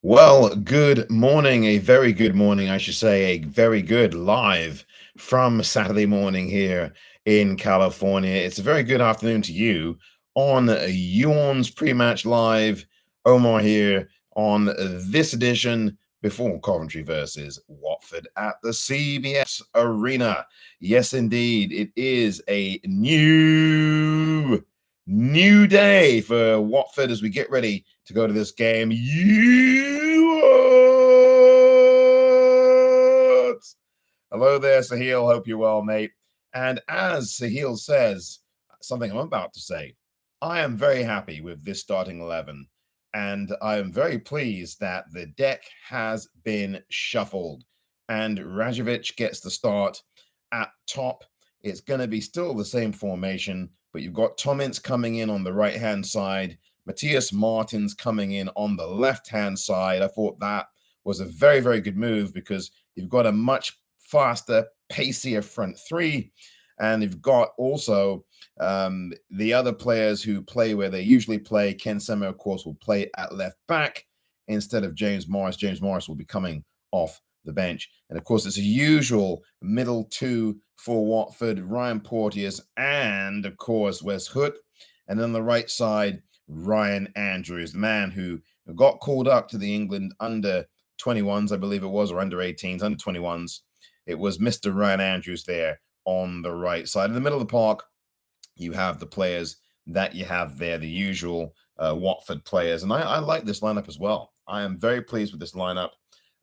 Well, good morning, a very good morning, I should say, a very good live from Saturday morning here in California. It's a very good afternoon to you on Orns pre-match live. Omar here on this edition before Coventry versus Watford at the CBS Arena. Yes, indeed, it is a new day for Watford as we get ready to go to this game. Hello there, Sahil. Hope you're well, mate. And as Sahil says, something I'm about to say, I am very happy with this starting 11. And I am very pleased that the deck has been shuffled. And Rajovic gets the start at top. It's going to be still the same formation, but you've got Tomins coming in on the right-hand side, Matthias Martins coming in on the left-hand side. I thought that was a very, very good move because you've got a much faster, pacier front three, and you've got also the other players who play where they usually play. Ken Sema, of course, will play at left back instead of James Morris. James Morris will be coming off the bench. And of course, it's a usual middle two for Watford, Ryan Porteous, and of course, Wes Hook. And then on the right side, Ryan Andrews, the man who got called up to the England under 21s, I believe it was, or under 18s, under 21s. It was Mr. Ryan Andrews there on the right side. In the middle of the park, you have the players that you have there, the usual Watford players. And I like this lineup as well. I am very pleased with this lineup.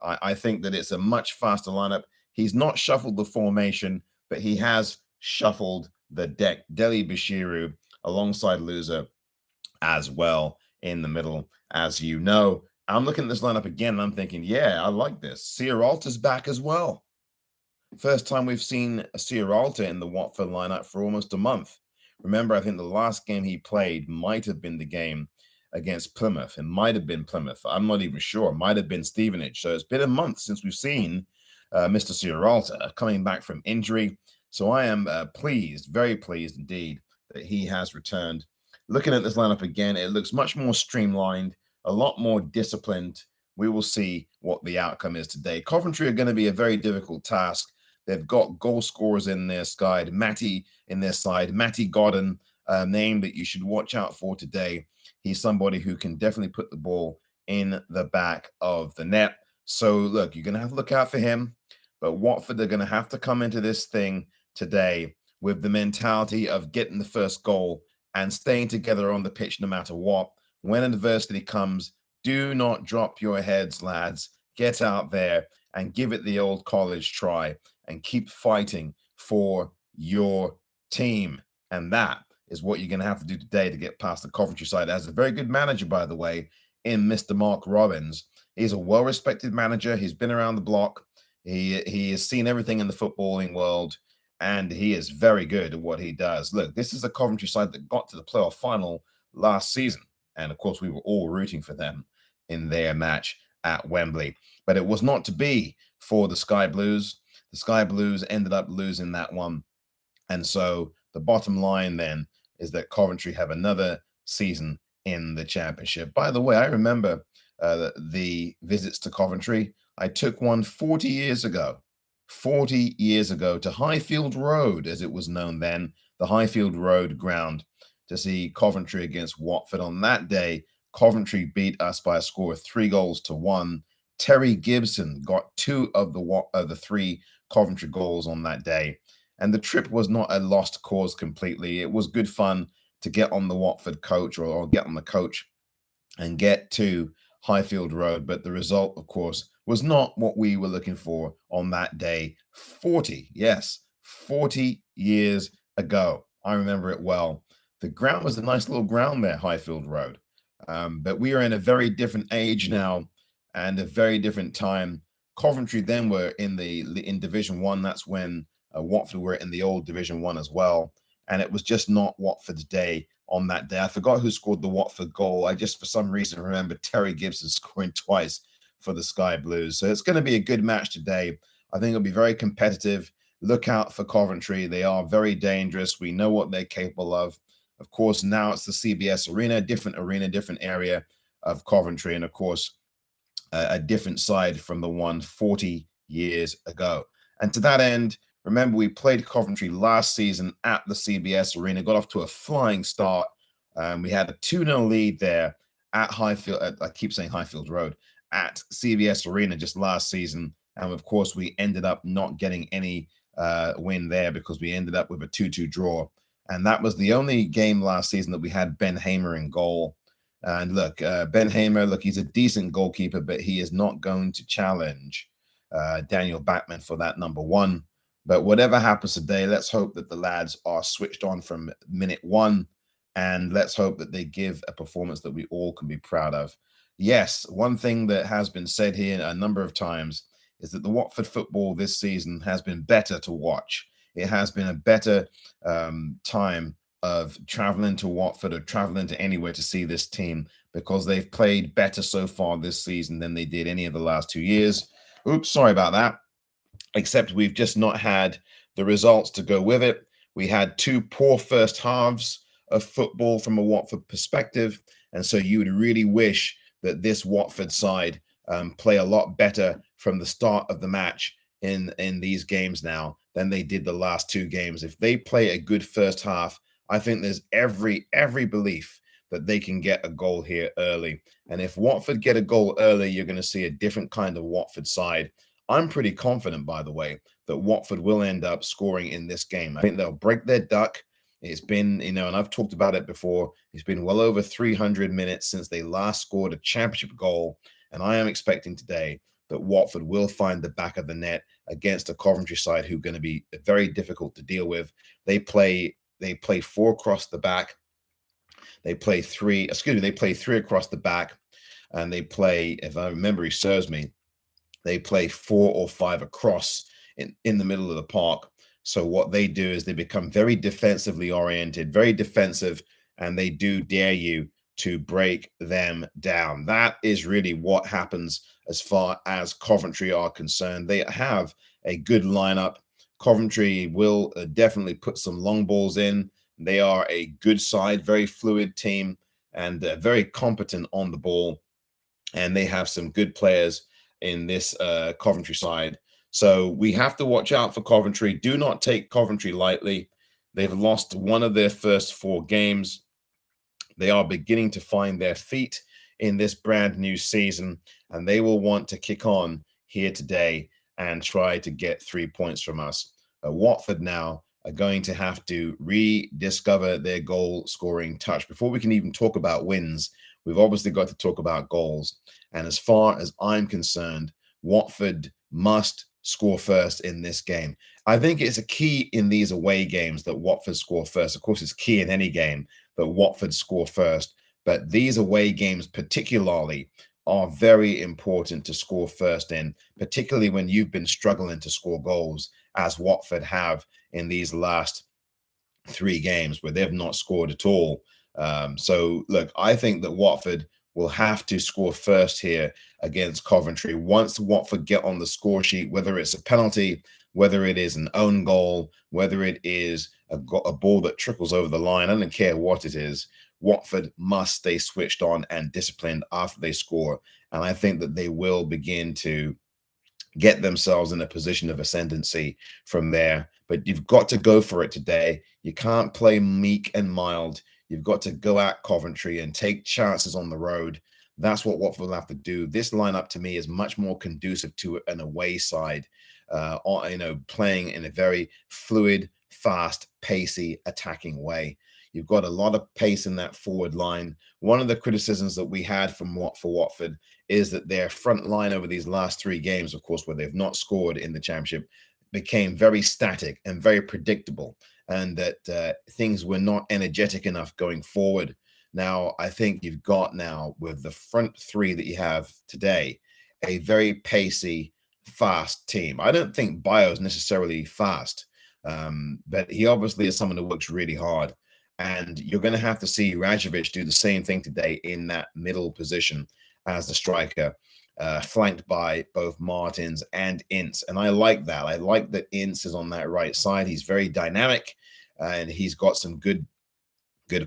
I think that it's a much faster lineup. He's not shuffled the formation, but he has shuffled the deck. Deli Bashiru alongside Loser as well in the middle, as you know. I'm looking at this lineup again and I'm thinking, yeah, I like this. Sierralta's back as well. First time we've seen Sierralta in the Watford lineup for almost a month. Remember, I think the last game he played might have been the game against Plymouth. It might have been Plymouth. I'm not even sure. It might have been Stevenage. So it's been a month since we've seen Mr. Sierralta coming back from injury. So I am pleased, very pleased indeed, that he has returned. Looking at this lineup again, it looks much more streamlined, a lot more disciplined. We will see what the outcome is today. Coventry are going to be a very difficult task. They've got goal scorers in their side, Matty in their side, Matty Godden, a name that you should watch out for today. He's somebody who can definitely put the ball in the back of the net. So look, you're going to have to look out for him. But Watford are going to have to come into this thing today with the mentality of getting the first goal and staying together on the pitch no matter what. When adversity comes, do not drop your heads, lads. Get out there and give it the old college try and keep fighting for your team. And that is what you're going to have to do today to get past the Coventry side. As a very good manager, by the way, in Mr. Mark Robbins. He's a well-respected manager. He's been around the block. He has seen everything in the footballing world, and he is very good at what he does. Look, this is a Coventry side that got to the playoff final last season. And of course, we were all rooting for them in their match at Wembley. But it was not to be for the Sky Blues. The Sky Blues ended up losing that one. And so the bottom line then is that Coventry have another season in the championship. By the way, I remember the visits to Coventry. I took one 40 years ago to Highfield Road, as it was known then, the Highfield Road ground, to see Coventry against Watford. On that day, Coventry beat us by a score of 3-1. Terry Gibson got two of the three Coventry goals on that day. And the trip was not a lost cause completely. It was good fun to get on the Watford coach or get on the coach and get to Highfield Road. But the result, of course, was not what we were looking for on that day 40 years ago. I remember it well. The ground was a nice little ground there, Highfield Road. But we are in a very different age now and a very different time. Coventry then were in Division 1. That's when Watford were in the old Division 1 as well. And it was just not Watford's day on that day. I forgot who scored the Watford goal. I just, for some reason, remember Terry Gibson scoring twice for the Sky Blues. So it's going to be a good match today. I think it'll be very competitive. Look out for Coventry. They are very dangerous. We know what they're capable of. Of course, now it's the CBS Arena, different area of Coventry. And of course, a different side from the one 40 years ago. And to that end, remember, we played Coventry last season at the CBS Arena, got off to a flying start. We had a 2-0 lead there at Highfield. I keep saying Highfield Road, at CBS Arena just last season. And of course, we ended up not getting any win there because we ended up with a 2-2 draw. And that was the only game last season that we had Ben Hamer in goal. And look, Ben Hamer, look, he's a decent goalkeeper, but he is not going to challenge Daniel Backman for that number one. But whatever happens today, let's hope that the lads are switched on from minute one. And let's hope that they give a performance that we all can be proud of. Yes, one thing that has been said here a number of times is that the Watford football this season has been better to watch. It has been a better time of traveling to Watford or traveling to anywhere to see this team because they've played better so far this season than they did any of the last 2 years. Oops, sorry about that. Except we've just not had the results to go with it. We had two poor first halves of football from a Watford perspective. And so you would really wish that this Watford side play a lot better from the start of the match in these games now than they did the last two games. If they play a good first half, I think there's every belief that they can get a goal here early. And if Watford get a goal early, you're going to see a different kind of Watford side. I'm pretty confident, by the way, that Watford will end up scoring in this game. I think they'll break their duck. It's been, and I've talked about it before, it's been well over 300 minutes since they last scored a championship goal. And I am expecting today that Watford will find the back of the net against a Coventry side who are going to be very difficult to deal with. They play four across the back. They play three across the back. And they play, if my memory serves me, they play 4 or 5 across in the middle of the park. So what they do is they become very defensively oriented, very defensive, and they do dare you to break them down. That is really what happens as far as Coventry are concerned. They have a good lineup. Coventry will definitely put some long balls in. They are a good side, very fluid team, and very competent on the ball. And they have some good players in this Coventry side. So we have to watch out for Coventry. Do not take Coventry lightly. They've lost one of their first 4 games. They are beginning to find their feet in this brand new season, and they will want to kick on here today and try to get 3 points from us. Watford now are going to have to rediscover their goal scoring touch. Before we can even talk about wins, we've obviously got to talk about goals. And as far as I'm concerned, Watford must score first in this game. I think it's a key in these away games that Watford score first. Of course, it's key in any game that Watford score first. But these away games particularly are very important to score first in, particularly when you've been struggling to score goals, as Watford have in these last 3 games where they've not scored at all. So, look, I think that Watford will have to score first here against Coventry. Once Watford get on the score sheet, whether it's a penalty, whether it is an own goal, whether it is a ball that trickles over the line, I don't care what it is, Watford must stay switched on and disciplined after they score. And I think that they will begin to get themselves in a position of ascendancy from there. But you've got to go for it today. You can't play meek and mild. You've got to go at Coventry and take chances on the road. That's what Watford will have to do. This lineup to me is much more conducive to an away side, playing in a very fluid, fast, pacey, attacking way. You've got a lot of pace in that forward line. One of the criticisms that we had for Watford is that their front line over these last 3 games, of course, where they've not scored in the championship, became very static and very predictable, and that things were not energetic enough going forward. Now, I think you've got now, with the front 3 that you have today, a very pacey, fast team. I don't think Bio's necessarily fast, but he obviously is someone who works really hard. And you're going to have to see Rajovic do the same thing today in that middle position as the striker, flanked by both Martins and Ince. And I like that. I like that Ince is on that right side. He's very dynamic, and he's got some good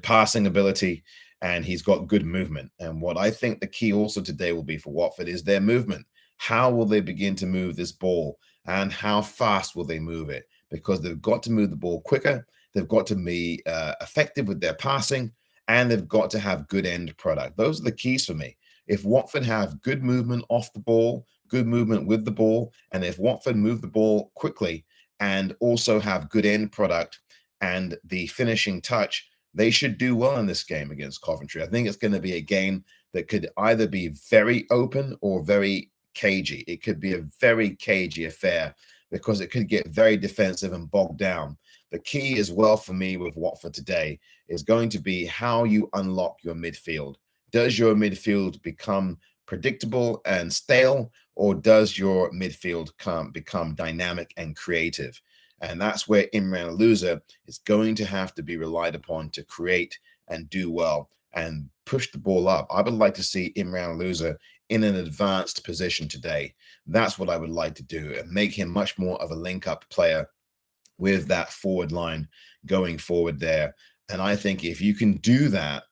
passing ability. and he's got good movement. And what I think the key also today will be for Watford is their movement. How will they begin to move this ball, and how fast will they move it? Because they've got to move the ball quicker. They've got to be effective with their passing, and they've got to have good end product. Those are the keys for me. If Watford have good movement off the ball, good movement with the ball, and if Watford move the ball quickly and also have good end product and the finishing touch, they should do well in this game against Coventry. I think it's going to be a game that could either be very open or very cagey. It could be a very cagey affair because it could get very defensive and bogged down. The key as well for me with Watford today is going to be how you unlock your midfield. Does your midfield become predictable and stale, or does your midfield become dynamic and creative? And that's where Imran Louza is going to have to be relied upon to create and do well and push the ball up. I would like to see Imran Louza in an advanced position today. That's what I would like to do, and make him much more of a link-up player with that forward line going forward there. And I think if you can do that,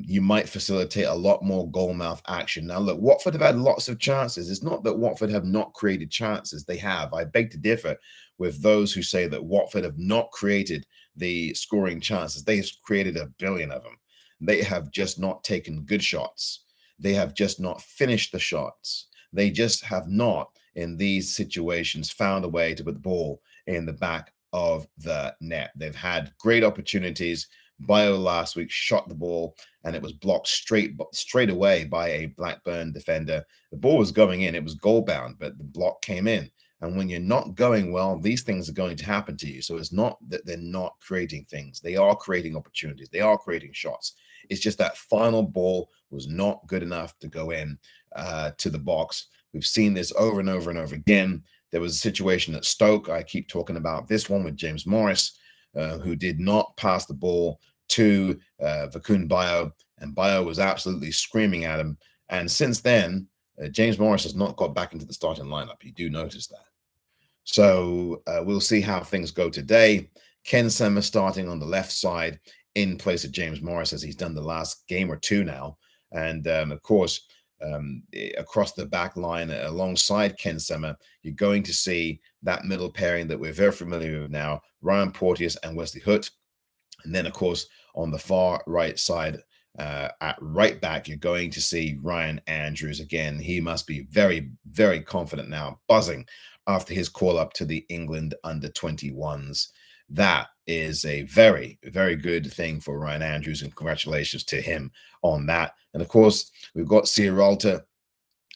you might facilitate a lot more goal mouth action. Now, look, Watford have had lots of chances. It's not that Watford have not created chances. They have. I beg to differ with those who say that Watford have not created the scoring chances. They have created a billion of them. They have just not taken good shots. They have just not finished the shots. They just have not, in these situations, found a way to put the ball in the back of the net. They've had great opportunities. Bio last week shot the ball and it was blocked straight away by a Blackburn defender. The ball was going in, it was goal bound, but the block came in. And when you're not going well, these things are going to happen to you. So it's not that they're not creating things. They are creating opportunities. They are creating shots. It's just that final ball was not good enough to go in to the box. We've seen this over and over and over again. There was a situation at Stoke. I keep talking about this one with James Morris, who did not pass the ball to Vakun Bio, and Bio was absolutely screaming at him. And since then, James Morris has not got back into the starting lineup. You do notice that. So we'll see how things go today. Ken Sema starting on the left side in place of James Morris, as he's done the last game or two now. And of course, across the back line alongside Ken Sema, you're going to see that middle pairing that we're very familiar with now, Ryan Porteous and Wesley Hood. And then, of course, on the far right side, at right back, you're going to see Ryan Andrews again. He must be very, very confident now, buzzing after his call up to the England under-21s. That is a very, very good thing for Ryan Andrews, and congratulations to him on that. And of course, we've got Sierralta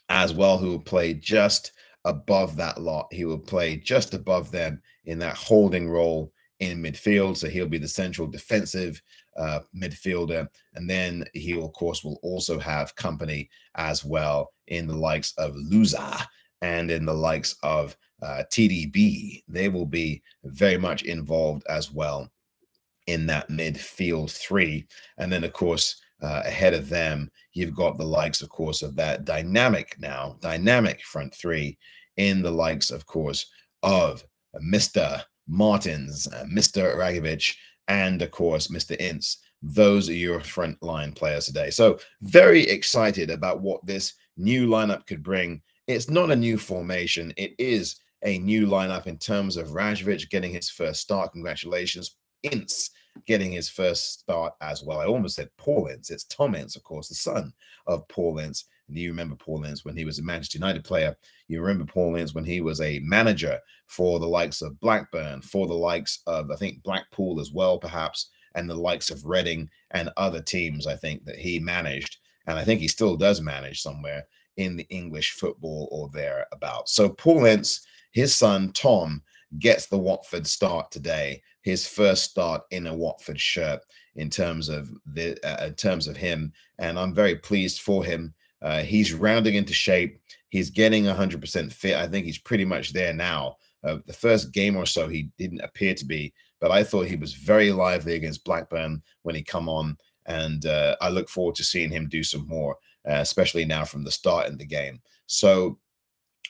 as well, who will play just above that lot. He will play just above them in that holding role in midfield. So he'll be the central defensive midfielder. And then he, of course, will also have company as well in the likes of Louza and in the likes of TDB. They will be very much involved as well in that midfield three. And then, of course, ahead of them, you've got the likes, of course, of that dynamic front three in the likes, of course, of Mr. Martins, Mr. Ragovic, and, of course, Mr. Ince. Those are your front line players today. So very excited about what this new lineup could bring. It's not a new formation. It is a new lineup in terms of Rajovic getting his first start. Congratulations. Ince getting his first start as well. I almost said Paul Ince. It's Tom Ince, of course, the son of Paul Ince. And you remember Paul Ince when he was a Manchester United player. You remember Paul Ince when he was a manager for the likes of Blackburn, for the likes of, I think, Blackpool as well, perhaps, and the likes of Reading and other teams, I think, that he managed. And I think he still does manage somewhere in the English football or thereabouts. So Paul Ince, his son, Tom, gets the Watford start today, his first start in a Watford shirt in terms of him. And I'm very pleased for him. He's rounding into shape. He's getting 100% fit. I think he's pretty much there now. The first game or so, he didn't appear to be, but I thought he was very lively against Blackburn when he come on. And I look forward to seeing him do some more, especially now from the start in the game. So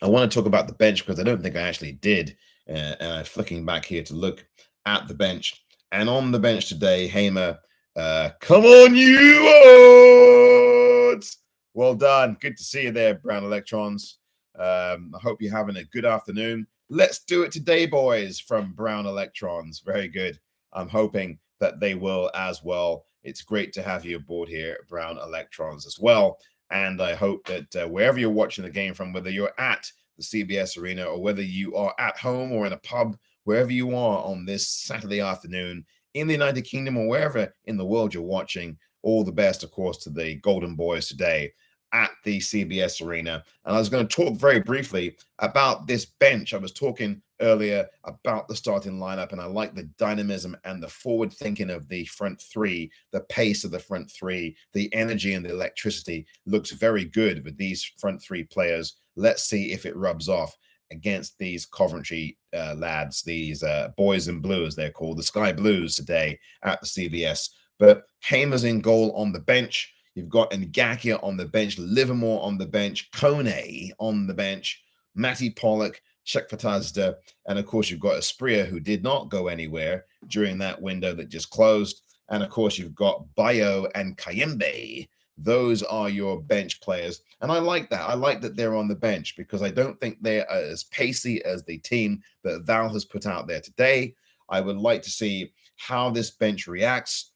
I want to talk about the bench because I don't think I actually did. And I'm flicking back here to look at the bench. And on the bench today, Hamer Come on, you odds! Well done. Good to see you there, Brown Electrons. I hope you're having a good afternoon. Let's do it today, boys, from Brown Electrons. Very good. I'm hoping that they will as well. It's great to have you aboard here at Brown Electrons as well. And I hope that wherever you're watching the game from, whether you're at the CBS Arena or whether you are at home or in a pub, wherever you are on this Saturday afternoon in the United Kingdom or wherever in the world you're watching, all the best, of course, to the Golden Boys today at the CBS Arena. And I was going to talk very briefly about this bench. I was talking earlier about the starting lineup, and I like the dynamism and the forward thinking of the front three, the pace of the front three, the energy and the electricity looks very good with these front three players. Let's see if it rubs off against these Coventry lads, these boys in blue, as they're called, the Sky Blues today at the CBS. But Hamer's in goal on the bench. You've got Ngakia on the bench, Livermore on the bench, Kone on the bench, Matty Pollock, Shekfatazda, and of course you've got Espria, who did not go anywhere during that window that just closed. And of course you've got Bayo and Kayembe. Those are your bench players. And I like that. I like that they're on the bench because I don't think they're as pacey as the team that Val has put out there today. I would like to see how this bench reacts.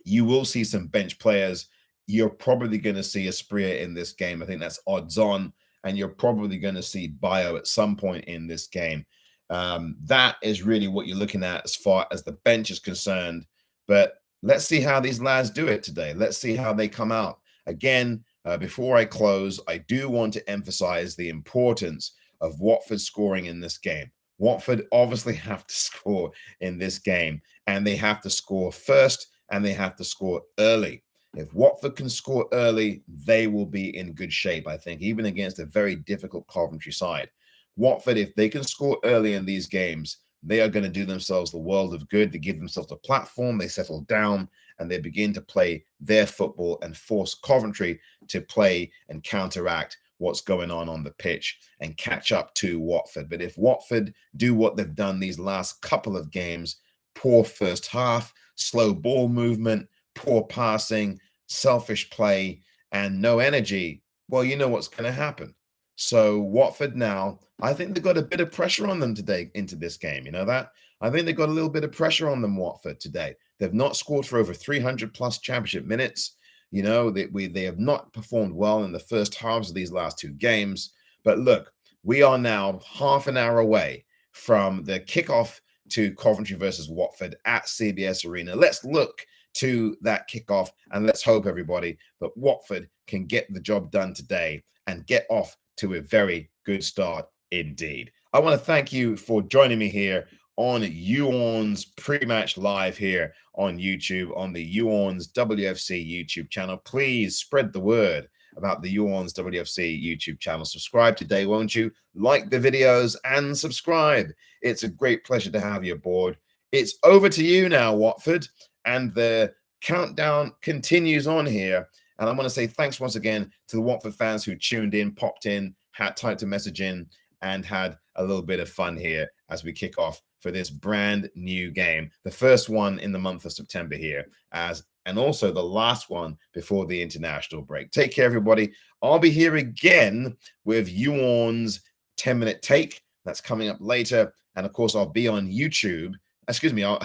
You will see some bench players. You're probably going to see Espria in this game. I think that's odds on. And you're probably going to see Bayo at some point in this game. That is really what you're looking at as far as the bench is concerned. But let's see how these lads do it today. Let's see how they come out. Again, before I close, I do want to emphasize the importance of Watford scoring in this game. Watford obviously have to score in this game, and they have to score first, and they have to score early. If Watford can score early, they will be in good shape, I think, even against a very difficult Coventry side. Watford, if they can score early in these games, they are going to do themselves the world of good. They give themselves a platform, they settle down, and they begin to play their football and force Coventry to play and counteract what's going on the pitch and catch up to Watford. But if Watford do what they've done these last couple of games, poor first half, slow ball movement, poor passing, selfish play, and no energy, well, you know what's going to happen. So Watford now, I think they've got a bit of pressure on them today into this game. You know that? I think they've got a little bit of pressure on them, Watford, today. They've not scored for over 300 plus championship minutes. You know, they have not performed well in the first halves of these last two games. But look, we are now half an hour away from the kickoff to Coventry versus Watford at CBS Arena. Let's look to that kickoff and let's hope, everybody, that Watford can get the job done today and get off to a very good start indeed. I want to thank you for joining me here on Orns pre-match live here on YouTube, on the Orns WFC YouTube channel. Please spread the word about the Orns WFC YouTube channel. Subscribe today, won't you? Like the videos and subscribe. It's a great pleasure to have you aboard. It's over to you now, Watford, and the countdown continues on here. And I want to say thanks once again to the Watford fans who tuned in, popped in, had typed a message in, and had a little bit of fun here as we kick off for this brand new game. The first one in the month of September here, and also the last one before the international break. Take care, everybody. I'll be here again with Orns 10-minute take. That's coming up later. And of course, I'll be on YouTube. Excuse me, I'll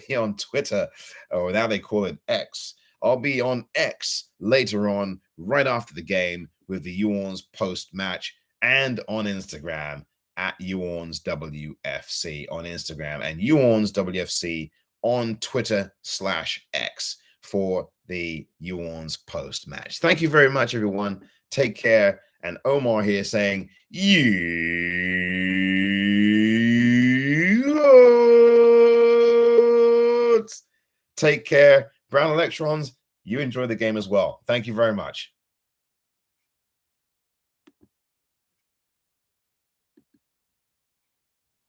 be on Twitter, or now they call it X. I'll be on X later on, right after the game, with the Orns post-match, and on Instagram at Orns WFC on Instagram, and Orns WFC on Twitter/X for the Orns post-match. Thank you very much, everyone. Take care. And Omar here saying, take care. Brown Electrons, you enjoy the game as well. Thank you very much.